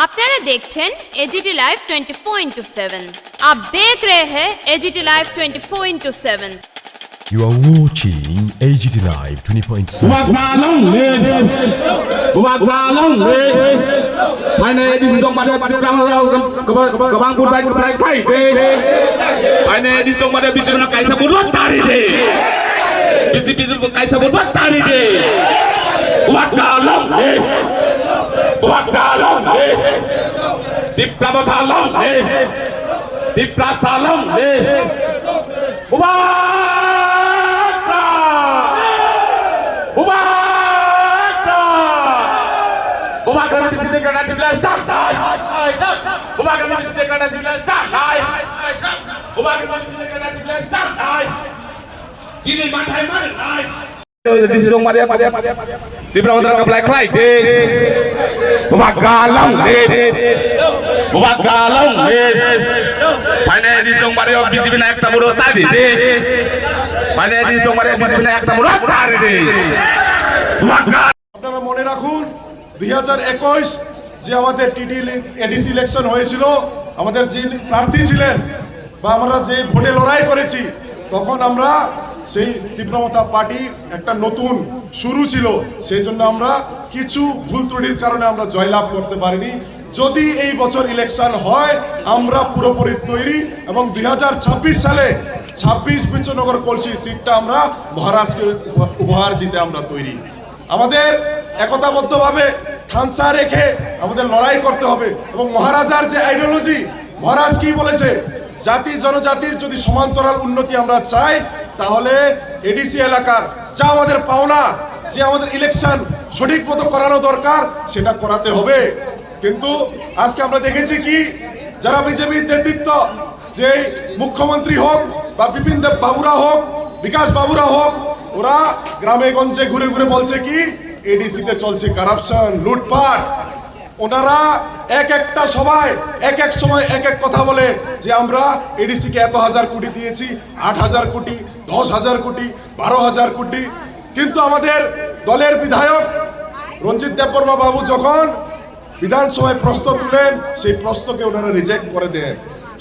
আপনারা দেখছেন AGT live 24/7। आप देख रहे हैं AGT live 24/7। You are watching AGT Live 24/7. Hai này đi xuống mặt đất bắt cam đâu các bạn buôn bay thay thế hai này đi xuống mặt đất bây giờ nó cái sao buôn bắt tari thế bây giờ cái sao buôn bắt tari thế buat kalong di prabatalong di prasalong Bumakan di sini karena jumlah start. Bumakan di sini karena jumlah start. Bumakan di sini karena jumlah start. Jadi mana? Di sini mana? Di perawatan kapal kelai. Bumakalong. Mana di sini mana? Biji bina ekta murah tadi. Mana di sini mana? Biji bina ekta murah tadi. Bumakal. আপনারা মনে রাখুন 2021 যে আমাদের ADC election হয়েছিল, আমাদের যে প্রার্থী ছিলেন বা আমরা যে ভোটে লড়াই করেছি, তখন আমরা সেই তীব্রমতা পার্টি একটা নতুন শুরু ছিল, সেই জন্য আমরা কিছু ভুল ত্রুটির কারণে আমরা জয়লাভ করতে পারিনি। যদি এই বছর ইলেকশন হয় আমরা পুরোপুরি তৈরি এবং 2026 সালে 26 বিশ্বনগর কলসি সিটটা আমরা মহারাজকে উপহার দিতে আমরা তৈরি। আমাদের একতাবদ্ধভাবে থানসা রেখে আমাদের লড়াই করতে হবে এবং মহারাজার যে আইডিওলজি, মহারাজ কি বলেছে, জাতি জনজাতির যদি সমান্তরাল উন্নতি আমরা চাই তাহলে এডিসি এলাকার যা আমাদের পাওনা, যে আমাদের ইলেকশন সঠিক মতো করানো দরকার সেটা করাতে হবে। কিন্তু আজকে আমরা দেখেছি কি, যারা বিজেপির নেতৃত্ব, যে মুখ্যমন্ত্রী হোক বা বিপিন দেব বাবুরা হোক, বিকাশ বাবুরা হোক, ওরা গ্রামে গঞ্জে ঘুরে ঘুরে বলছে কি এডিসিতে চলছে কারাপশন, লুটপাট। ওনারা এক একটা সবাই এক এক সময় এক এক কথা বলে যে আমরা এডিসিকে এত হাজার কোটি দিয়েছি, 8,000 কোটি, 10,000 কোটি, 12,000 কোটি। কিন্তু আমাদের দলের বিধায়ক রঞ্জিত দেববর্মা বাবু যখন বিধানসভায় প্রশ্ন তুলেন, সেই প্রশ্নকে ওনারা রিজেক্ট করে দেন।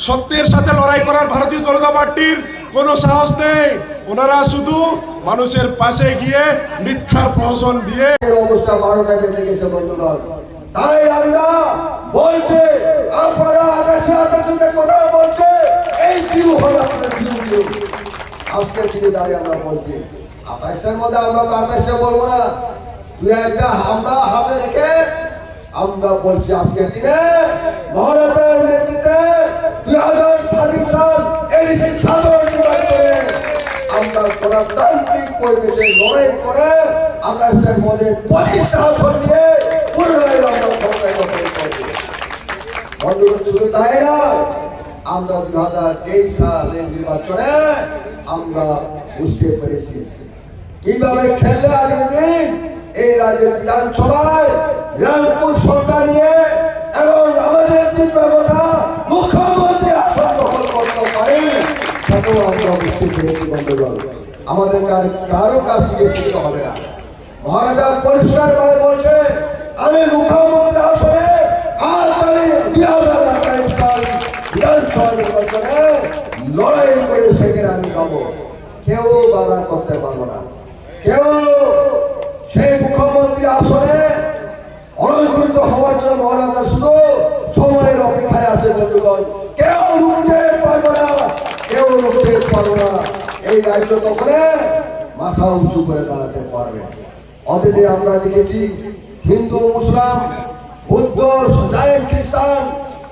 সত্যের সাথে লড়াই করার ভারতীয় জনতা পার্টির কোনো সাহস নেই। ওনারা শুধু মানুষের পাশে গিয়ে মিথ্যার প্রহসন দিয়ে অবস্থা 12টা বেজে গেছে বন্ধুগণ। তাই আমরা বলছি আপনারা আকাশে কথা বলছে, এই ভিউ হলো আপনার ভিউ। আজকের দিনে দাঁড়িয়ে আমরা বলছি আকাশের মধ্যে আমরা তো আকাশে বলবো না, তুই একটা আমরা হাতে রেখে আমরা বলছি আজকের দিনে মহারাজার নেতৃত্বে 2026 সাল এই সাধারণ নির্বাচনে আমরা গণতান্ত্রিক পরিবেশে লড়াই করে আকাশের মধ্যে 25টা আসন নিয়ে পুনরায় আমরা ক্ষমতায় দখল করব। বন্ধুগণ, শুধু তাই নয়, আমরা 2023 সালের নির্বাচনে আমরা বুঝতে পেরেছি কিভাবে খেললে আগামী দিন এই রাজ্যের বিধানসভায় রামপুর সরকার নিয়ে এবং আমাদের তীব্রতা মুখ্যমন্ত্রী আসন দখল করতে পারে, সেটাও আমরা বুঝতে পেরেছি। বন্ধুগণ, আমাদের কারো কাছ থেকে শিখতে হবে না। মহারাজা পরিষ্কার ভাবে বলছে, আমি মুখ্যমন্ত্রী আসনে আর আমি 2028 সাল বিধানসভা নির্বাচনে লড়াই করে সেখানে আমি যাবো, কেউ বাধা করতে পারবো না। কেউ সেই মুখ্যমন্ত্রী আসনে অলঙ্কৃত হওয়ার জন্য মহারাজা শুধু সময়ের অপেক্ষায় আছে। বন্ধুগণ, কেউ রুখতে পারবে না, কেউ রুখতে পারবে না। এই রাজ্য তখন মাথা উঁচু করে দাঁড়াতে পারবে। অতীতে আমরা দেখেছি হিন্দু, মুসলিম, বৌদ্ধ, জৈন, খ্রিস্টান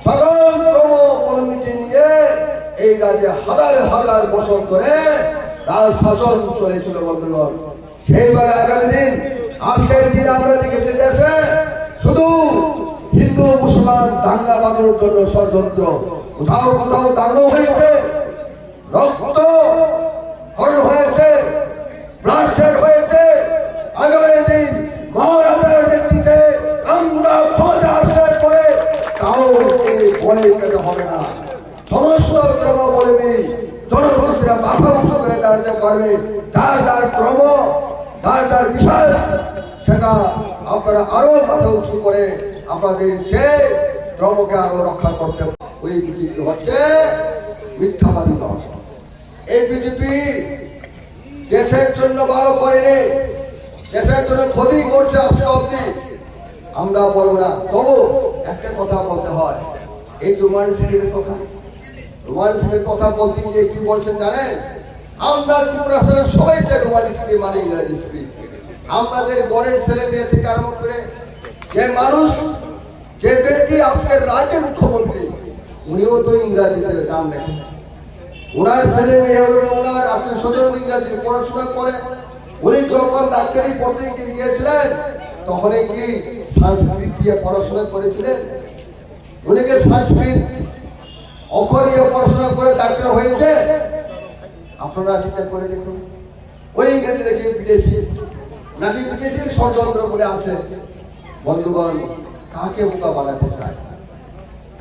সকল ধর্মাবলম্বী নিয়ে এই রাজ্যে হাজার হাজার বছর ধরে রাজ শাসন চলেছিল। বন্ধুগণ, সেইভাবে আগামী দিন আজকের দিনে আমরা দেখেছি দেশে শুধু হিন্দু মুসলমান দাঙ্গা বাঁধানোর জন্য ষড়যন্ত্র, কোথাও কোথাও দাঙ্গা হয়েছে, রক্ত হরণ হয়েছে, ব্লাডশেড হয়েছে। আগামী দিন মহারাজার নেতৃত্বে আমরা ক্ষমতা আশ্রয় করে কাউকে ভয় পেতে হবে না। সমস্ত ধর্মাবলম্বী জনগোষ্ঠীরা মাথা উঁচু করে দাঁড়াতে পারবে। যার যার ক্রম, যার যার বিশ্বাস, সেটা আপনারা আরো মাথা উঁচু করে আপনাদের সেই ধর্মকে আরো রক্ষা করতে ওই বিজেপি হচ্ছে মিথ্যাবাদী দল। এই বিজেপি দেশের জন্য ভালো করেনি, দেশের জন্য ক্ষতি করছে আজকে অব্দি। আমরা বলবো না, তবু একটা কথা বলতে হয়, এই রোমান সিংহের কথা, রোমান সিংহের কথা বলতে গিয়ে কি বলছেন জানেন? আমরা ত্রিপুরা সবাই যে রোমান স্ত্রী মানে ইংরেজি স্ত্রী, আমাদের বরের ছেলে মেয়ে থেকে আরম্ভ করে যে মানুষ, যে ব্যক্তি আজকের রাজ্যের মুখ্যমন্ত্রী, উনিও তো ইংরাজিতে নাম লেখেন। ওনার ছেলে মেয়ে ওনার আত্মীয় স্বজন ইংরাজি পড়াশোনা করে। উনি যখন ডাক্তারি পড়তে গিয়েছিলেন তখন কি সংস্কৃত দিয়ে পড়াশোনা করেছিলেন? উনিকে সংস্কৃত অক্ষরীয় পড়াশোনা করে ডাক্তার হয়েছে? আপনারা চিন্তা করে দেখুন, ওই ইংরেজি দেখে বিদেশি নাকি বিদেশির ষড়যন্ত্র বলে আছে। বন্ধুগণ, কাকে বোকা বানাতে চায়?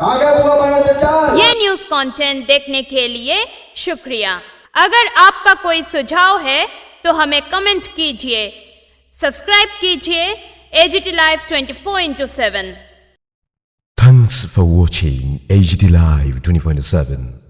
কাকে বোকা বানাতে চায়? ये न्यूज कंटेंट देखने के लिए शुक्रिया। अगर आपका कोई सुझाव है तो हमें कमेंट कीजिए, सब्सक्राइब कीजिए AGT live 24/7। Thanks for watching AGT Live 24/7.